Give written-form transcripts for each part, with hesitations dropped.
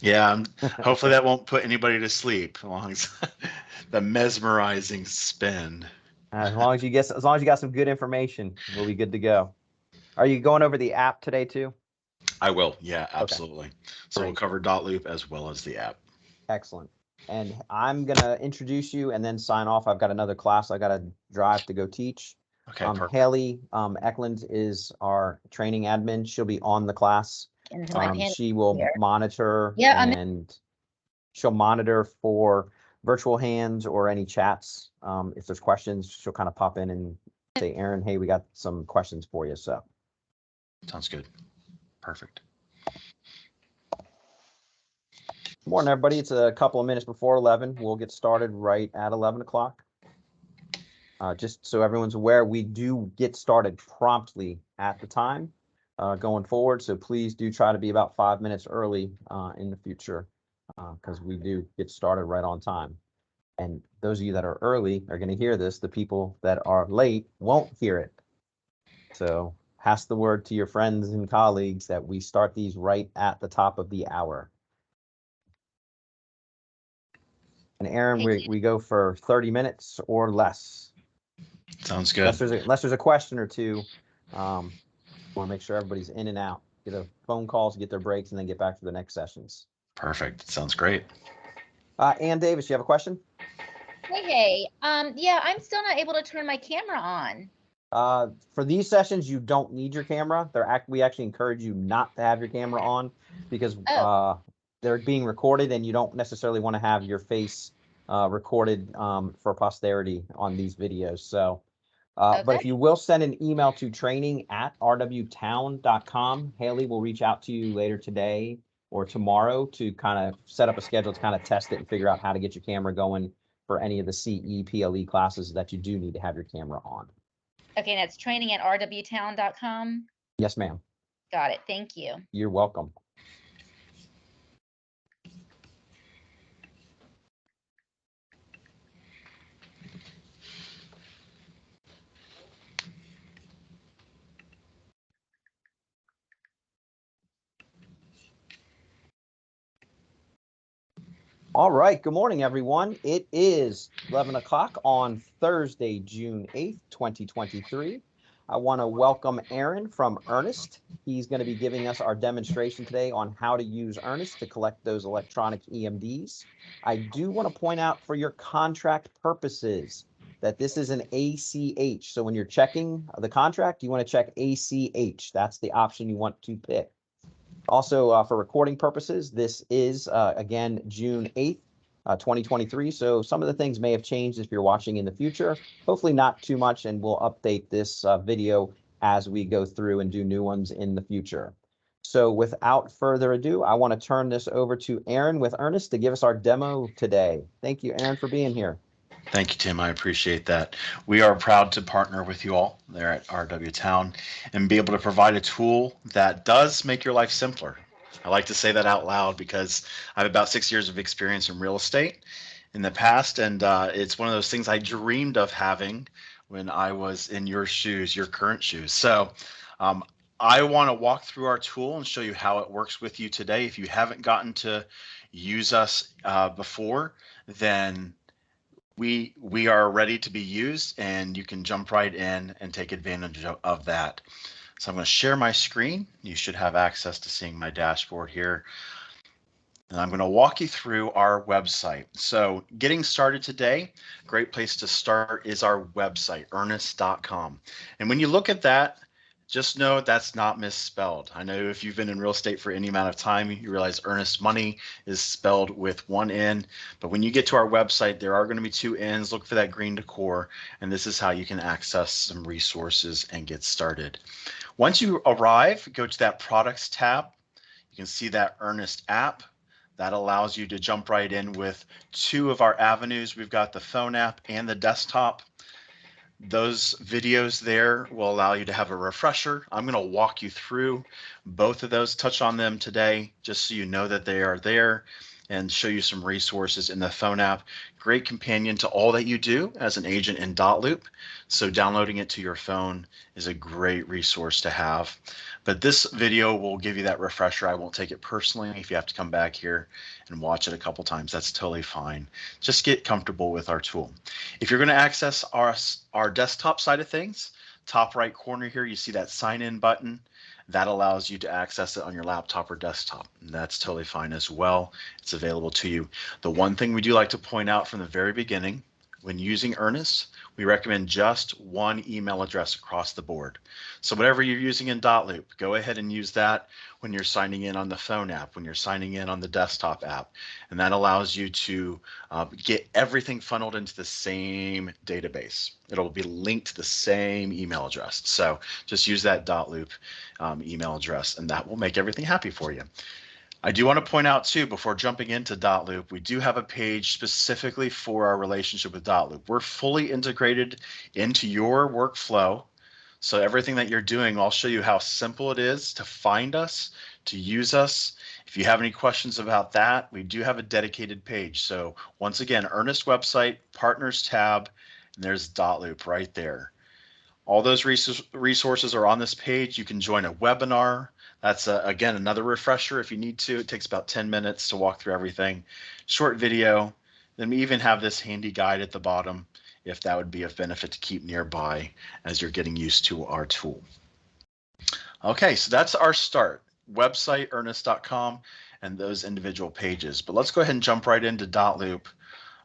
Yeah, hopefully that won't put anybody to sleep along the mesmerizing spin. As long as you got some good information, we'll be good to go. Are you going over the app today too? I will. Yeah, Okay, absolutely. So we'll great. cover dot loop as well as the app. Excellent. And I'm gonna introduce you and then sign off. I've got another class I gotta drive to go teach. Okay, perfect. Haley Eklund is our training admin. She'll be on the class. Into my pen She will here. monitor Yeah, and she'll monitor for virtual hands or any chats. If there's questions, she'll kind of pop in and say, Aaron, hey, we got some questions for you. So Sounds good. Perfect. good morning, everybody. It's a couple of minutes before 11. We'll get started right at 11 o'clock. Just so everyone's aware, we do get started promptly at the time going forward. So please do try to be about 5 minutes early in the future because we do get started right on time. And those of you that are early are going to hear this. The people that are late won't hear it. So pass the word to your friends and colleagues that we start these right at the top of the hour. And Aaron, we go for 30 minutes or less. Sounds good. Unless there's a question or two, want to make sure everybody's in and out. Get a phone calls, get their breaks, and then get back to the next sessions. Perfect. Sounds great. Ann Davis, you have a question? Hey, yeah, I'm still not able to turn my camera on. For these sessions, you don't need your camera. We actually encourage you not to have your camera on because they're being recorded and you don't necessarily want to have your face recorded for posterity on these videos. So, but if you will send an email to training@rwtowne.com, Haley will reach out to you later today or tomorrow to kind of set up a schedule to kind of test it and figure out how to get your camera going for any of the CE, PLE classes that you do need to have your camera on. Okay, that's training@rwtowne.com. Yes, ma'am. Got it. Thank you. You're welcome. All right. Good morning, everyone. It is 11 o'clock on Thursday, June 8th, 2023. I want to welcome Aaron from Earnnest. He's going to be giving us our demonstration today on how to use Earnnest to collect those electronic EMDs. I do want to point out for your contract purposes that this is an ACH. So when you're checking the contract, you want to check ACH. That's the option you want to pick. Also, for recording purposes, this is, again, June 8th, 2023. So some of the things may have changed if you're watching in the future. Hopefully not too much, and we'll update this video as we go through and do new ones in the future. So without further ado, I want to turn this over to Aaron with Earnnest to give us our demo today. Thank you, Aaron, for being here. Thank you, Tim. I appreciate that. We are proud to partner with you all there at RW Towne and be able to provide a tool that does make your life simpler. I like to say that out loud because I have about 6 years of experience in real estate in the past, and it's one of those things I dreamed of having when I was in your shoes, your current shoes. So I want to walk through our tool and show you how it works with you today. If you haven't gotten to use us before, then we are ready to be used, and you can jump right in and take advantage of that. So I'm going to share my screen. You should have access to seeing my dashboard here. And I'm going to walk you through our website. So getting started today, great place to start is our website, earnnest.com. And when you look at that, just know that's not misspelled. I know if you've been in real estate for any amount of time, you realize earnest money is spelled with one N. But when you get to our website, there are going to be two N's. Look for that green decor, and this is how you can access some resources and get started. Once you arrive, go to that products tab. You can see that Earnnest app. That allows you to jump right in with two of our avenues. We've got the phone app and the desktop. Those videos there will allow you to have a refresher. I'm going to walk you through both of those, touch on them today, just so you know that they are there. and show you some resources in the phone app. Great companion to all that you do as an agent in dotloop. So downloading it to your phone is a great resource to have. But this video will give you that refresher. I won't take it personally. If you have to come back here and watch it a couple times, that's totally fine. Just get comfortable with our tool. If you're going to access our desktop side of things, top right corner here, you see that sign in button. That allows you to access it on your laptop or desktop. And that's totally fine as well. It's available to you. The one thing we do like to point out from the very beginning, when using Earnnest, we recommend just one email address across the board. So whatever you're using in dotloop, go ahead and use that when you're signing in on the phone app, when you're signing in on the desktop app. And that allows you to get everything funneled into the same database. It'll be linked to the same email address. So just use that dotloop email address, and that will make everything happy for you. I do want to point out too, before jumping into dotloop, we do have a page specifically for our relationship with dotloop. We're fully integrated into your workflow. So everything that you're doing, I'll show you how simple it is to find us, to use us. If you have any questions about that, we do have a dedicated page. So once again, Earnnest website, partners tab, and there's dotloop right there. All those resources are on this page. You can join a webinar. That's again another refresher if you need to. It takes about 10 minutes to walk through everything. Short video. Then we even have this handy guide at the bottom if that would be of benefit to keep nearby as you're getting used to our tool. Okay, so that's our start. Website, earnnest.com, and those individual pages. But let's go ahead and jump right into dotloop.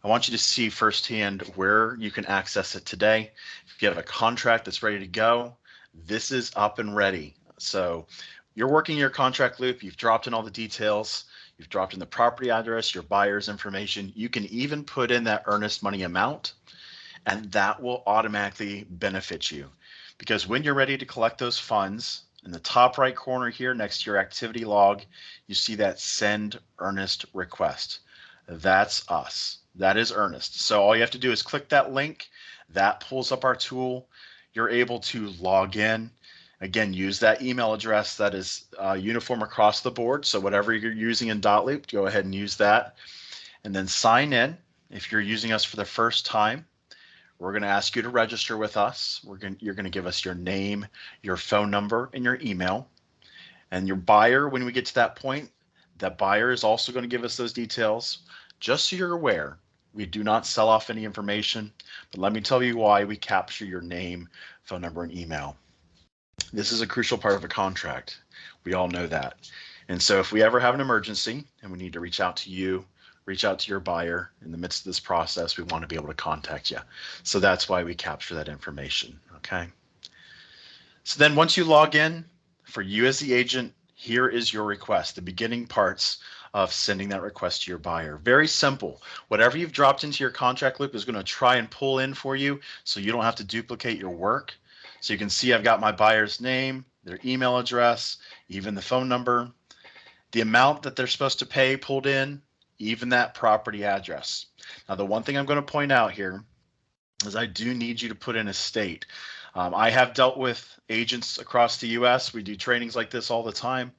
I want you to see firsthand where you can access it today. If you have a contract that's ready to go, this is up and ready. So you're working your contract loop, you've dropped in all the details, you've dropped in the property address, your buyer's information. You can even put in that earnest money amount, and that will automatically benefit you. Because when you're ready to collect those funds, in the top right corner here next to your activity log, you see that send earnest request. That's us. That is Earnnest. So all you have to do is click that link. That pulls up our tool. You're able to log in. Again, use that email address that is uniform across the board. So whatever you're using in dotloop, go ahead and use that. And then sign in. If you're using us for the first time, we're going to ask you to register with us. You're going to give us your name, your phone number, and your email. And your buyer, when we get to that point, that buyer is also going to give us those details. Just so you're aware, we do not sell off any information, but let me tell you why we capture your name, phone number, and email. This is a crucial part of a contract. We all know that. And so if we ever have an emergency and we need to reach out to you, reach out to your buyer in the midst of this process, we want to be able to contact you. So that's why we capture that information, okay? So then once you log in, for you as the agent, here is your request, the beginning parts of sending that request to your buyer. Very simple. Whatever you've dropped into your contract loop is going to try and pull in for you so you don't have to duplicate your work. So you can see I've got my buyer's name, their email address, even the phone number, the amount that they're supposed to pay pulled in, even that property address. Now, the one thing I'm going to point out here is I do need you to put in a state. I have dealt with agents across the US. We do trainings like this all the time.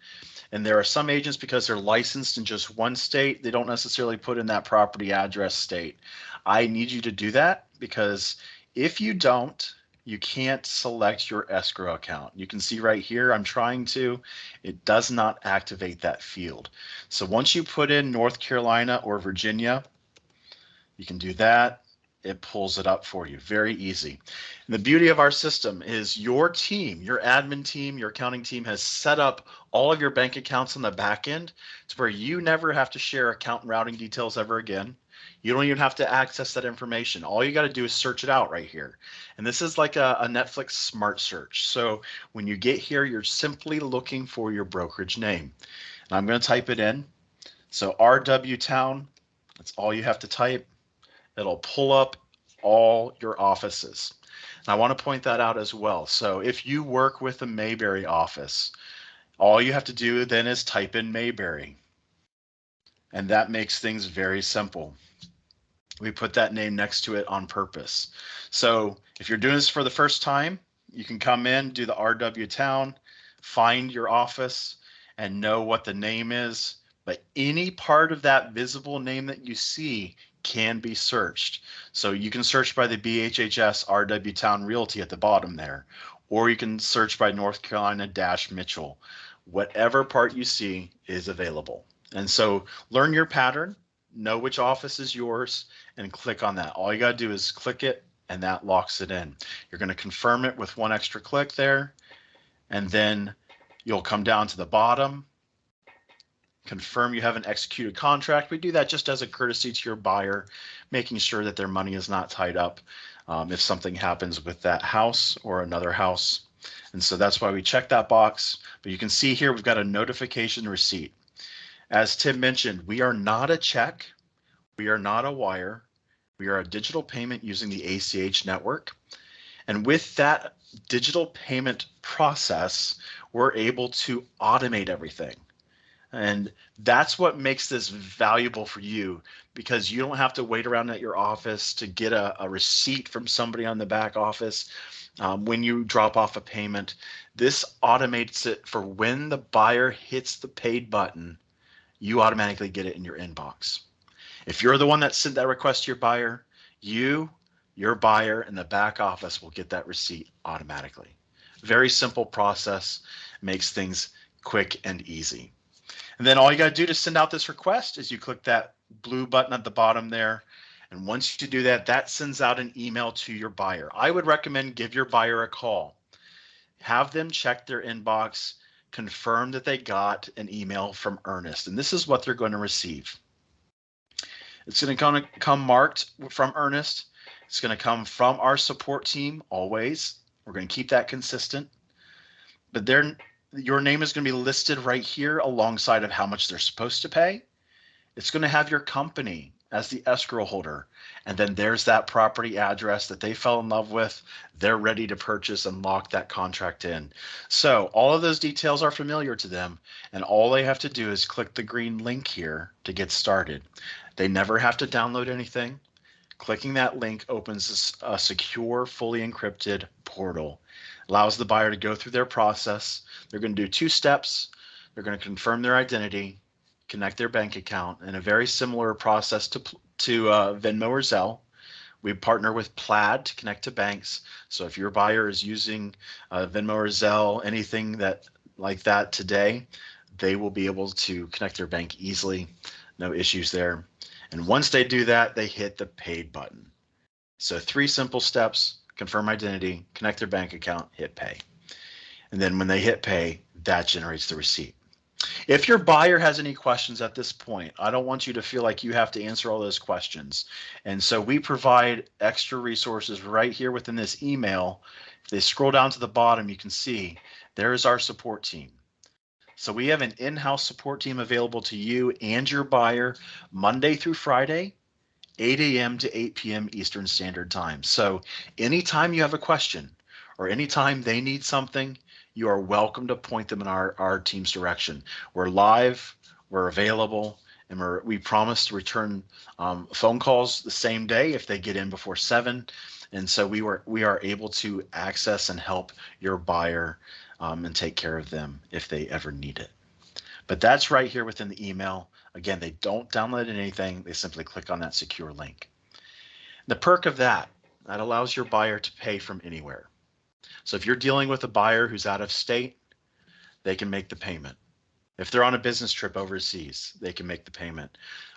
And there are some agents, because they're licensed in just one state, they don't necessarily put in that property address state. I need you to do that, because if you don't, you can't select your escrow account. You can see right here, I'm trying to, it does not activate that field. So once you put in North Carolina or Virginia, you can do that. It pulls it up for you. Very easy. And the beauty of our system is your team, your admin team, your accounting team has set up all of your bank accounts on the back end to where you never have to share account and routing details ever again. You don't even have to access that information. All you got to do is search it out right here. And this is like a Netflix smart search. So when you get here, you're simply looking for your brokerage name. And I'm going to type it in. So RW Towne, that's all you have to type. It'll pull up all your offices. And I want to point that out as well. So if you work with a Mayberry office, all you have to do then is type in Mayberry. And that makes things very simple. We put that name next to it on purpose. So if you're doing this for the first time, you can come in, do the RW Towne, find your office, and know what the name is. but any part of that visible name that you see can be searched. So you can search by the BHHS RW Towne Realty at the bottom there, or you can search by North Carolina Mitchell. Whatever part you see is available. And so learn your pattern, know which office is yours, and click on that. All you got to do is click it, and that locks it in. You're going to confirm it with one extra click there, and then you'll come down to the bottom, confirm you have an executed contract. We do that just as a courtesy to your buyer, making sure that their money is not tied up if something happens with that house or another house. And so that's why we check that box. But you can see here we've got a notification receipt. As Tim mentioned, we are not a check. We are not a wire. We are a digital payment using the ACH network. And with that digital payment process, we're able to automate everything. And that's what makes this valuable for you, because you don't have to wait around at your office to get a receipt from somebody on the back office when you drop off a payment. This automates it for when the buyer hits the paid button, you automatically get it in your inbox. If you're the one that sent that request to your buyer, your buyer, and the back office will get that receipt automatically. Very simple process, makes things quick and easy. And then all you got to do to send out this request is you click that blue button at the bottom there. And once you do that, that sends out an email to your buyer. I would recommend give your buyer a call. Have them check their inbox, confirm that they got an email from Earnnest. And this is what they're going to receive. It's going to come marked from Earnnest. It's going to come from our support team always. We're going to keep that consistent. But your name is going to be listed right here alongside of how much they're supposed to pay. It's going to have your company as the escrow holder. And then there's that property address that they fell in love with. They're ready to purchase and lock that contract in. So all of those details are familiar to them. And all they have to do is click the green link here to get started. They never have to download anything. Clicking that link opens a secure, fully encrypted portal. Allows the buyer to go through their process. They're going to do 2 steps. They're going to confirm their identity, connect their bank account, and a very similar process to Venmo or Zelle. We partner with Plaid to connect to banks. So if your buyer is using Venmo or Zelle, anything like that today, they will be able to connect their bank easily. No issues there. And once they do that, they hit the paid button. So 3 simple steps: confirm identity, connect their bank account, hit pay. And then when they hit pay, that generates the receipt. If your buyer has any questions at this point, I don't want you to feel like you have to answer all those questions. And so we provide extra resources right here within this email. If they scroll down to the bottom, you can see there is our support team. So we have an in-house support team available to you and your buyer Monday through Friday, 8 a.m. to 8 p.m. Eastern Standard Time. So anytime you have a question or anytime they need something, you are welcome to point them in our team's direction. We're live, we're available, and we promise to return phone calls the same day if they get in before 7. And so we are able to access and help your buyer and take care of them if they ever need it. But that's right here within the email. Again, they don't download anything. They simply click on that secure link. The perk of that allows your buyer to pay from anywhere. So if you're dealing with a buyer who's out of state, they can make the payment. If they're on a business trip overseas, they can make the payment.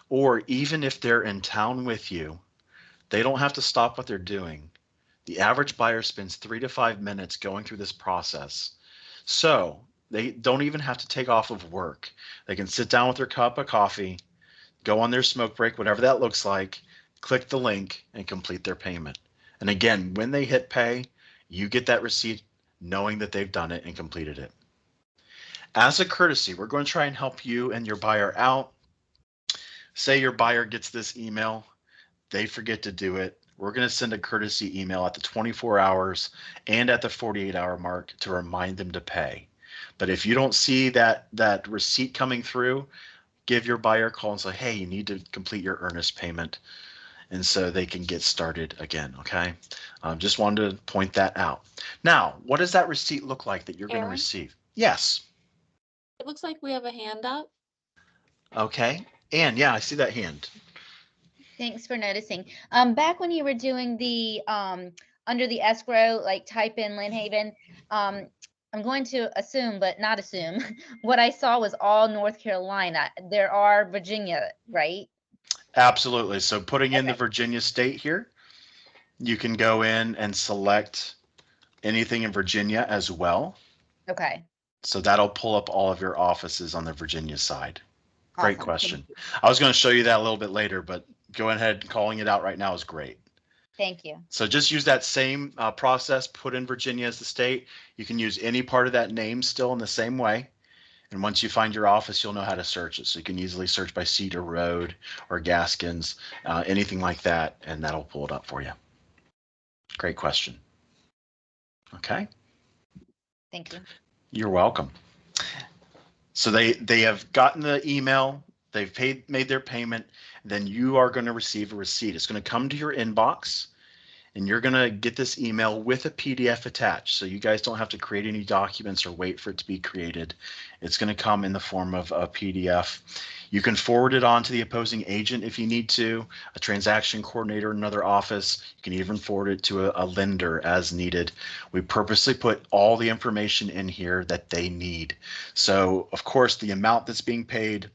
Or even if they're in town with you, they don't have to stop what they're doing. The average buyer spends 3 to 5 minutes going through this process. So they don't even have to take off of work. They can sit down with their cup of coffee, go on their smoke break, whatever that looks like, click the link and complete their payment. And again, when they hit pay, you get that receipt knowing that they've done it and completed it. As a courtesy, we're going to try and help you and your buyer out. Say your buyer gets this email, they forget to do it. We're going to send a courtesy email at the 24 hours and at the 48-hour mark to remind them to pay. But if you don't see that receipt coming through, give your buyer a call and say, hey, you need to complete your Earnnest payment. And so they can get started again, okay? Just wanted to point that out. Now, what does that receipt look like that you're going to receive? Yes. It looks like we have a hand up. Okay. And yeah, I see that hand. Thanks for noticing. Back when you were doing the under the escrow, like type in Lynn Haven, I'm going to assume, but not assume, what I saw was all North Carolina. There are Virginia, right? Absolutely. So putting in the Okay. Virginia state here, you can go in and select anything in Virginia as well. Okay. So that'll pull up all of your offices on the Virginia side. Great Awesome. Thank question. you. I was going to show you that a little bit later, but go ahead and calling it out right now is great. Thank you. So just use that same process, put in Virginia as the state. You can use any part of that name still in the same way. And once you find your office, you'll know how to search it. So you can easily search by Cedar Road or Gaskins, anything like that, and that'll pull it up for you. Great question. Okay. Thank you. You're welcome. So they have gotten the email, they've made their payment, then you are going to receive a receipt. It's going to come to your inbox and you're going to get this email with a PDF attached. So you guys don't have to create any documents or wait for it to be created. It's going to come in the form of a PDF. You can forward it on to the opposing agent if you need to, a transaction coordinator in another office. You can even forward it to a lender as needed. We purposely put all the information in here that they need. So of course, the amount that's being paid,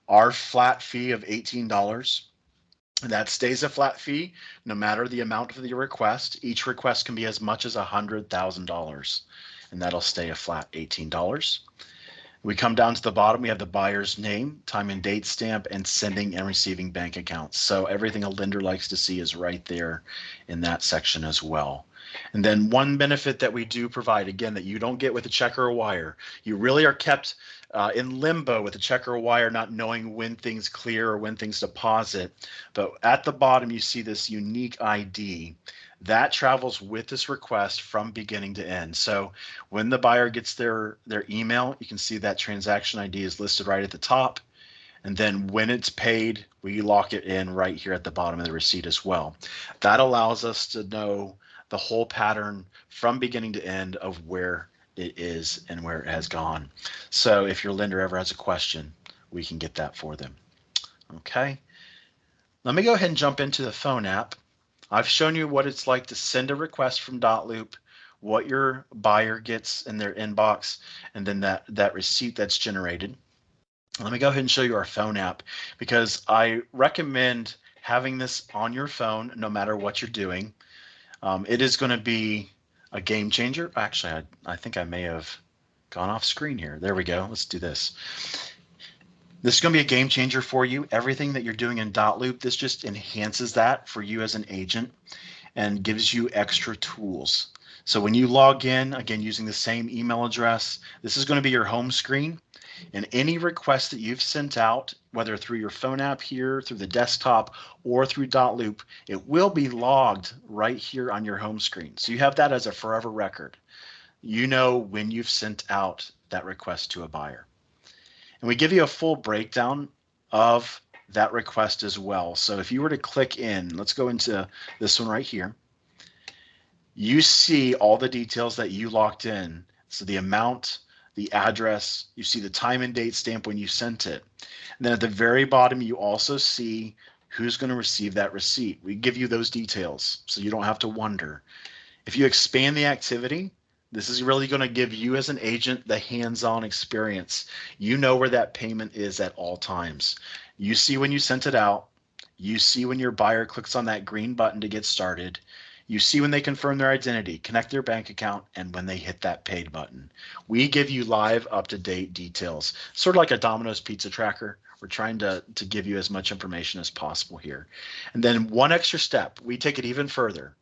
our flat fee of $18, that stays a flat fee no matter the amount of the request. Each request can be as much as $100,000, and that'll stay a flat $18. We come down to the bottom, we have the buyer's name, time and date stamp, and sending and receiving bank accounts. So everything a lender likes to see is right there in that section as well. And then one benefit that we do provide, again, that you don't get with a check or a wire, you really are kept in limbo with a check or a wire, not knowing when things clear or when things deposit. But at the bottom, you see this unique ID that travels with this request from beginning to end. So when the buyer gets their email, you can see that transaction ID is listed right at the top. And then when it's paid, we lock it in right here at the bottom of the receipt as well. That allows us to know the whole pattern from beginning to end of where it is and where it has gone. So if your lender ever has a question, we can get that for them. Okay. Let me go ahead and jump into the phone app. I've shown you what it's like to send a request from Dotloop, what your buyer gets in their inbox, and then that receipt that's generated. Let me go ahead and show you our phone app because I recommend having this on your phone no matter what you're doing. It is going to be a game changer. Actually, I think I may have gone off screen here. There we go. Let's do this. This is going to be a game changer for you. Everything that you're doing in Dotloop, this just enhances that for you as an agent and gives you extra tools. So when you log in, again, using the same email address, this is going to be your home screen. And any request that you've sent out, whether through your phone app here, through the desktop, or through Dotloop, it will be logged right here on your home screen. So you have that as a forever record. You know when you've sent out that request to a buyer. And we give you a full breakdown of that request as well. So if you were to click in, let's go into this one right here. You see all the details that you locked in. So the amount, the address, you see the time and date stamp when you sent it. And then at the very bottom, you also see who's going to receive that receipt. We give you those details so you don't have to wonder. If you expand the activity, this is really going to give you as an agent the hands-on experience. You know where that payment is at all times. You see when you sent it out. You see when your buyer clicks on that green button to get started. You see when they confirm their identity, connect their bank account, and when they hit that paid button. We give you live, up-to-date details, sort of like a Domino's pizza tracker. We're trying to give you as much information as possible here. And then one extra step, we take it even further.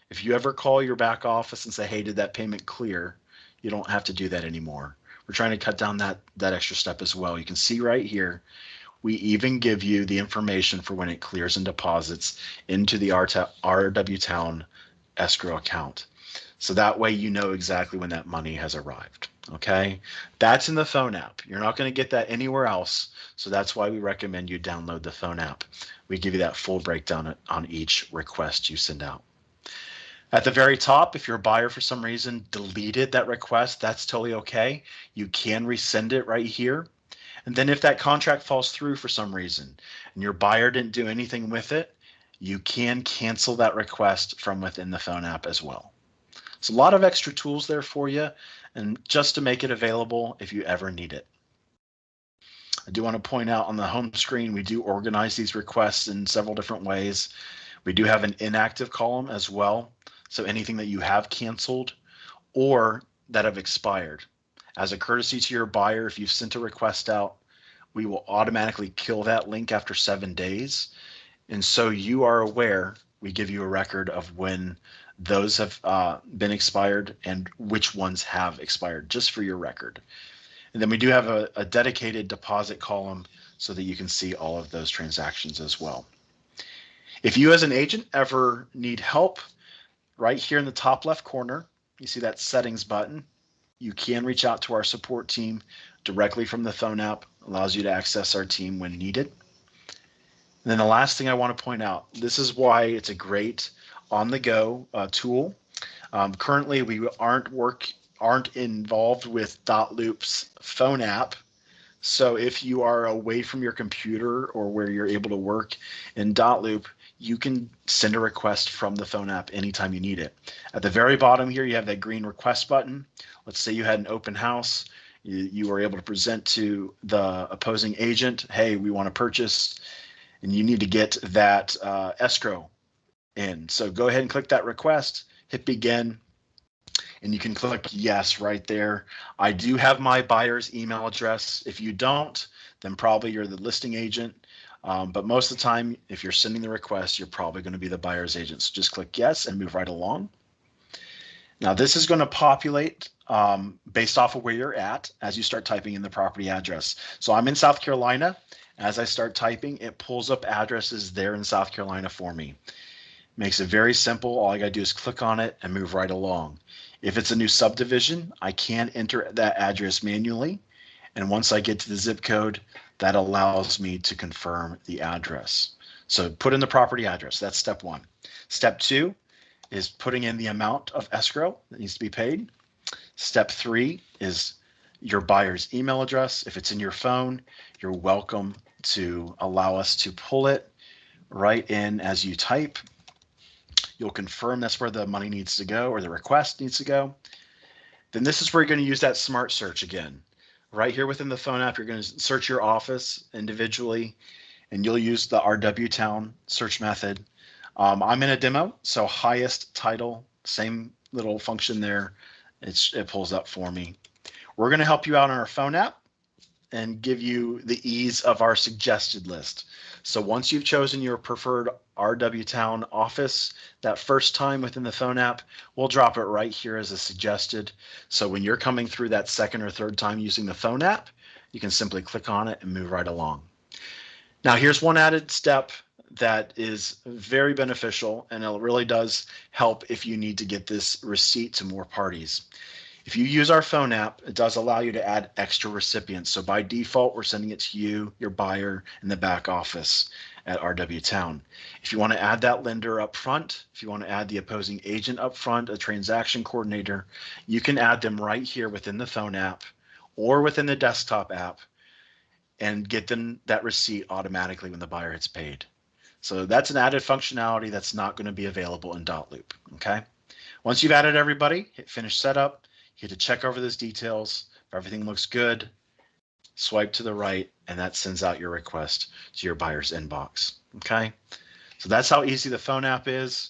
If you ever call your back office and say, hey, did that payment clear? You don't have to do that anymore. We're trying to cut down that extra step as well. You can see right here, we even give you the information for when it clears and deposits into the RW Towne escrow account. So that way you know exactly when that money has arrived. Okay, that's in the phone app. You're not going to get that anywhere else. So that's why we recommend you download the phone app. We give you that full breakdown on each request you send out. At the very top, if your buyer for some reason deleted that request, that's totally okay. You can resend it right here. And then if that contract falls through for some reason and your buyer didn't do anything with it, you can cancel that request from within the phone app as well. It's a lot of extra tools there for you, and just to make it available if you ever need it. I do want to point out on the home screen, we do organize these requests in several different ways. We do have an inactive column as well. So anything that you have canceled or that have expired. As a courtesy to your buyer, if you've sent a request out, we will automatically kill that link after 7 days. And so you are aware, we give you a record of when those have been expired and which ones have expired, just for your record. And then we do have a dedicated deposit column so that you can see all of those transactions as well. If you as an agent ever need help, right here in the top left corner, you see that settings button. You can reach out to our support team directly from the phone app, allows you to access our team when needed. And then the last thing I want to point out, this is why it's a great on-the-go tool. Currently, we aren't involved with dotloop's phone app. So if you are away from your computer or where you're able to work in dotloop, you can send a request from the phone app anytime you need it. At the very bottom here, you have that green request button. Let's say you had an open house. You were able to present to the opposing agent, hey, we want to purchase, and you need to get that escrow in. So go ahead and click that request, hit begin, and you can click yes right there. I do have my buyer's email address. If you don't, then probably you're the listing agent. But most of the time, if you're sending the request, you're probably going to be the buyer's agent. So just click yes and move right along. Now this is going to populate based off of where you're at as you start typing in the property address. So I'm in South Carolina. As I start typing, it pulls up addresses there in South Carolina for me. Makes it very simple. All I got to do is click on it and move right along. If it's a new subdivision, I can enter that address manually. And once I get to the zip code, that allows me to confirm the address. So put in the property address. That's step one. Step two is putting in the amount of escrow that needs to be paid. Step three is your buyer's email address. If it's in your phone, you're welcome to allow us to pull it right in as you type. You'll confirm that's where the money needs to go or the request needs to go. Then this is where you're going to use that smart search again. Right here within the phone app, you're going to search your office individually, and you'll use the RW Towne search method. I'm in a demo, so highest title, same little function there. It pulls up for me. We're going to help you out on our phone app and give you the ease of our suggested list. So once you've chosen your preferred RW Towne office, that first time within the phone app, we'll drop it right here as a suggested. So when you're coming through that second or third time using the phone app, you can simply click on it and move right along. Now here's one added step that is very beneficial, and it really does help if you need to get this receipt to more parties. If you use our phone app, it does allow you to add extra recipients. So by default, we're sending it to you, your buyer, in the back office at RW Towne. If you want to add that lender up front, if you want to add the opposing agent up front, a transaction coordinator, you can add them right here within the phone app or within the desktop app and get them that receipt automatically when the buyer hits paid. So that's an added functionality that's not going to be available in dotloop. Okay. Once you've added everybody, hit finish setup. You get to check over those details. If everything looks good, swipe to the right, and that sends out your request to your buyer's inbox. Okay. So that's how easy the phone app is.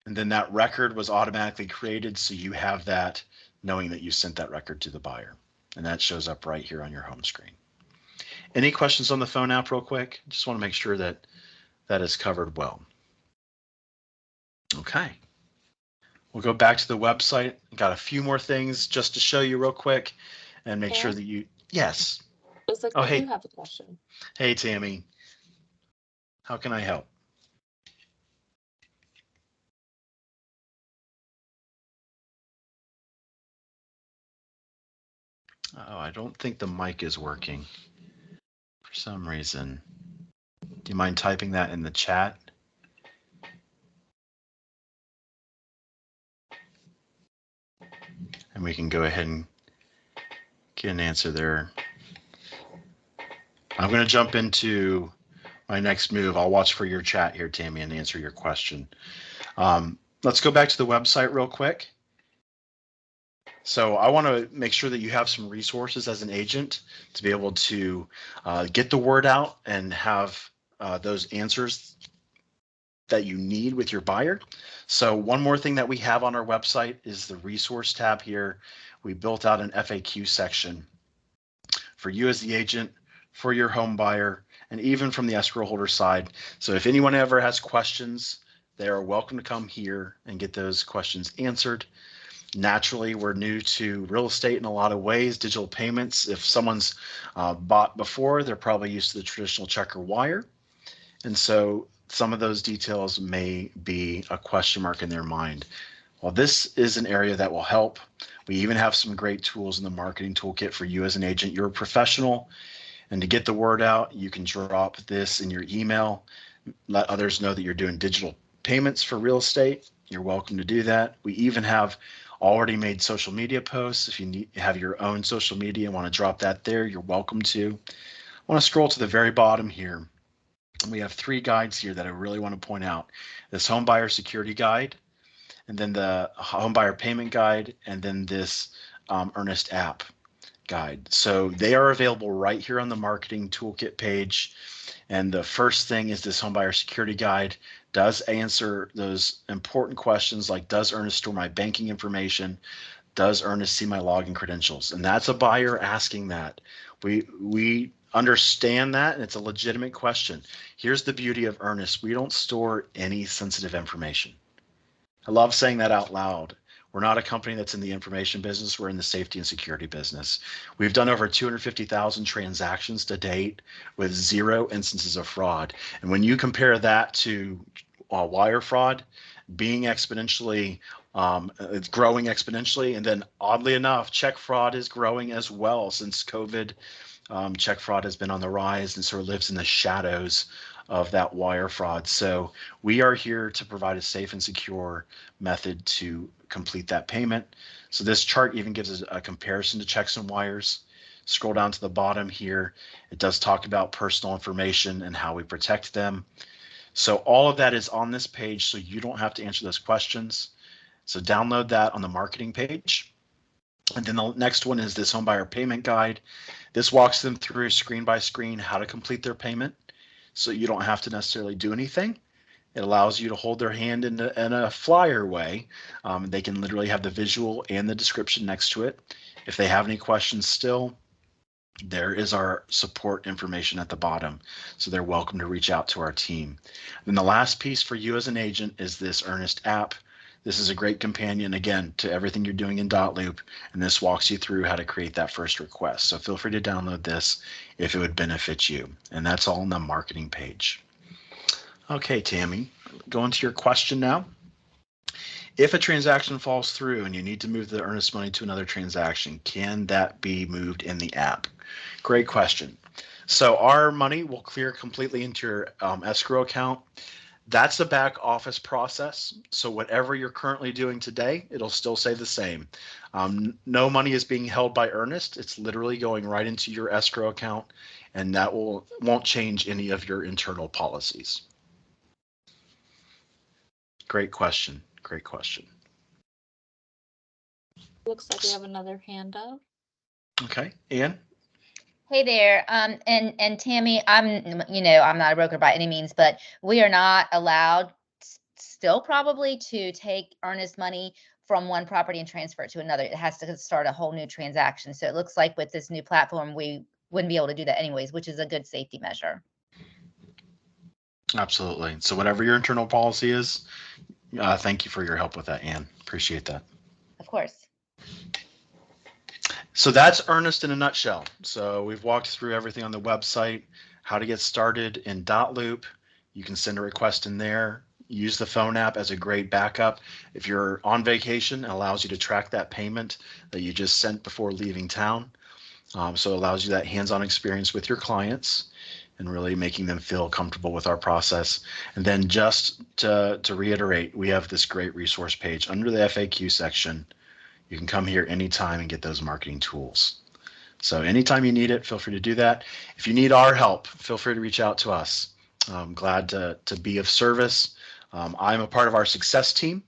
And then that record was automatically created. So you have that knowing that you sent that record to the buyer. And that shows up right here on your home screen. Any questions on the phone app real quick? Just want to make sure that that is covered well. Okay. We'll go back to the website. Got a few more things just to show you real quick and make sure that you, yes. Looks like I do have a question. Hey, Tammy. How can I help? Oh, I don't think the mic is working for some reason. Do you mind typing that in the chat? And we can go ahead and get an answer there. I'm going to jump into my next move. I'll watch for your chat here, Tammy, and answer your question. Let's go back to the website real quick. So I want to make sure that you have some resources as an agent to be able to get the word out and have those answers that you need with your buyer. So one more thing that we have on our website is the resource tab here. We built out an FAQ section for you as the agent, for your home buyer, and even from the escrow holder side. So if anyone ever has questions, they are welcome to come here and get those questions answered. Naturally, we're new to real estate in a lot of ways, digital payments. If someone's bought before, they're probably used to the traditional check or wire. And so some of those details may be a question mark in their mind. Well, this is an area that will help. We even have some great tools in the marketing toolkit for you as an agent. You're a professional, and to get the word out, you can drop this in your email, let others know that you're doing digital payments for real estate. You're welcome to do that. We even have already made social media posts. If you have your own social media and want to drop that there, you're welcome to. I want to scroll to the very bottom here. We have 3 guides here that I really want to point out. This home buyer security guide, and then the home buyer payment guide, and then this Earnnest app guide. So they are available right here on the marketing toolkit page. And the first thing is this home buyer security guide does answer those important questions like, does Earnnest store my banking information? Does Earnnest see my login credentials? And that's a buyer asking that. We understand that, and it's a legitimate question. Here's the beauty of Earnnest. We don't store any sensitive information. I love saying that out loud. We're not a company that's in the information business. We're in the safety and security business. We've done over 250,000 transactions to date with 0 instances of fraud. And when you compare that to wire fraud being exponentially, it's growing exponentially. And then oddly enough, check fraud is growing as well since COVID. Check fraud has been on the rise and sort of lives in the shadows of that wire fraud. So we are here to provide a safe and secure method to complete that payment. So this chart even gives us a comparison to checks and wires. Scroll down to the bottom here. It does talk about personal information and how we protect them. So all of that is on this page, so you don't have to answer those questions. So download that on the marketing page. And then the next one is this home buyer payment guide. This walks them through screen by screen how to complete their payment. So you don't have to necessarily do anything. It allows you to hold their hand in a flyer way. They can literally have the visual and the description next to it. If they have any questions still, there is our support information at the bottom. So they're welcome to reach out to our team. Then the last piece for you as an agent is this Earnnest app. This is a great companion, again, to everything you're doing in Dotloop, and this walks you through how to create that first request. So feel free to download this if it would benefit you. And that's all on the marketing page. Okay, Tammy, going to your question now. If a transaction falls through and you need to move the Earnnest money to another transaction, can that be moved in the app? Great question. So our money will clear completely into your escrow account. That's a back office process. So whatever you're currently doing today, it'll still say the same. No money is being held by Earnnest. It's literally going right into your escrow account, and that won't change any of your internal policies. Great question. Great question. Looks like we have another hand up. Okay, Ann. Hey there, and Tammy, I'm not a broker by any means, but we are not allowed still probably to take Earnnest money from one property and transfer it to another. It has to start a whole new transaction. So it looks like with this new platform, we wouldn't be able to do that anyways, which is a good safety measure. Absolutely. So whatever your internal policy is, thank you for your help with that, Ann. Appreciate that. Of course. So that's Earnnest in a nutshell. So we've walked through everything on the website, how to get started in Dotloop. You can send a request in there. Use the phone app as a great backup. If you're on vacation, it allows you to track that payment that you just sent before leaving town. So it allows you that hands-on experience with your clients and really making them feel comfortable with our process. And then just to reiterate, we have this great resource page under the FAQ section. You can come here anytime and get those marketing tools. So anytime you need it, feel free to do that. If you need our help, feel free to reach out to us. I'm glad to be of service. I'm a part of our success team,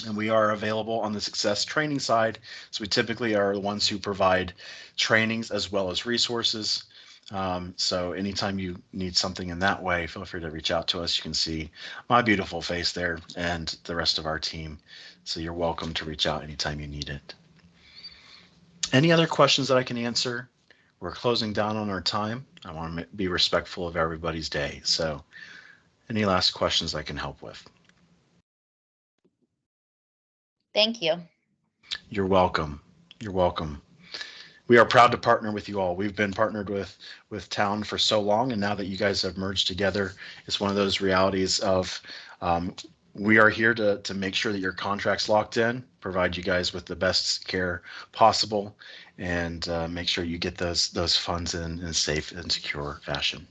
and we are available on the success training side. So we typically are the ones who provide trainings as well as resources. So anytime you need something in that way, feel free to reach out to us. You can see my beautiful face there and the rest of our team. So you're welcome to reach out anytime you need it. Any other questions that I can answer? We're closing down on our time. I want to be respectful of everybody's day. So any last questions I can help with? Thank you. You're welcome. You're welcome. We are proud to partner with you all. We've been partnered with Towne for so long, and now that you guys have merged together, it's one of those realities of we are here to make sure that your contract's locked in, provide you guys with the best care possible, and make sure you get those funds in a safe and secure fashion.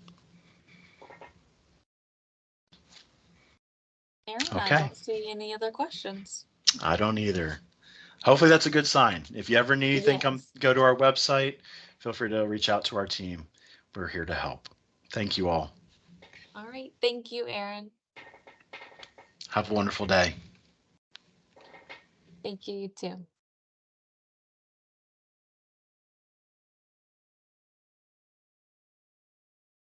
Aaron, I Okay. don't see any other questions. I don't either. Hopefully that's a good sign. If you ever need anything, come Yes. go to our website. Feel free to reach out to our team. We're here to help. Thank you all. All right. Thank you, Aaron. Have a wonderful day. Thank you, you too.